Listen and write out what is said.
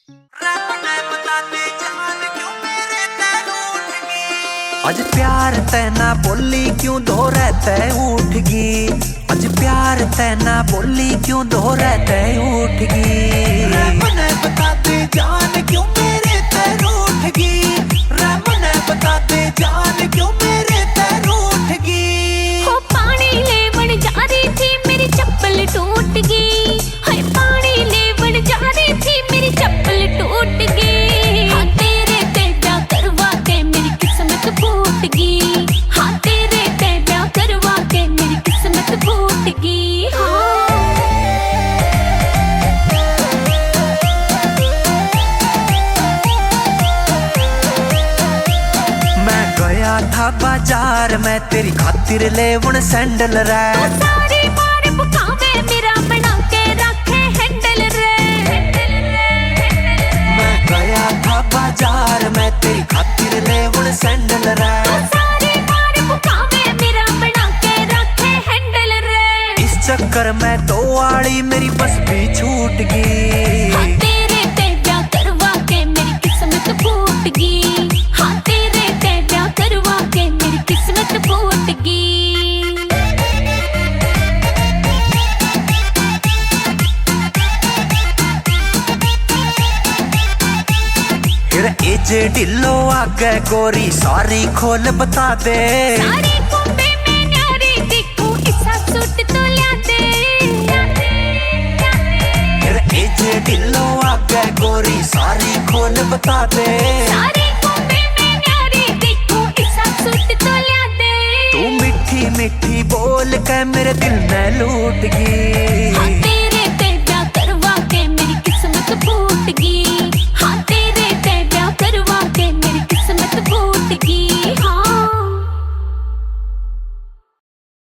आज प्यार तैना बोली क्यों दो रहते उठ गई। आज प्यार तैना बोली क्यों दो रहते उठ गई। रमने बता दे जान क्यों मेरे तैर उठ गई। रमने बता दे जान क्यों मेरे तैर उठ गई। हो पानी लेवन जा रही थी मेरी चप्पल टूट गई। हाय पानी लेवन जा रही थी मेरी चप्पल टूट गई। हाँ तेरे ते ब्याह करवा के मेरी किस्मत फूट गई। हाँ तेरे ते ब्याह करवा के मेरी किस्मत फूट गई। मैं गया था बाजार में तेरी खातिर लेवन सैंडल रे। सारी मार बुकावे मेरा बना के रखे हैंडल रे। मैं गया था बाजार में तेरी खातिर लेवन सैंडल रे। सारी मार बुकावे मेरा बना के रखे हैंडल रे। इस चक्कर में दो वाली मेरी बस भी छूट गई। हाँ तेरे ते ब्याह करवा के मेरी किस्मत फूट गई। हाँ तेरे ते ब्याह करवा के मेरी किस्मत फूट गई। फिर एजे ढिलो आगे गोरी सारी खोल बता दे। सारी कुंबे में न्यारी दिखूं इसा सूट तो ला दे। फिर एजे ढिलो आगे गोरी सारी खोल बता दे। सारी कुंबे में न्यारी दिखूं इसा सूट तो ला दे। तू मीठी मीठी बोल के मेरे दिल में लूट गई।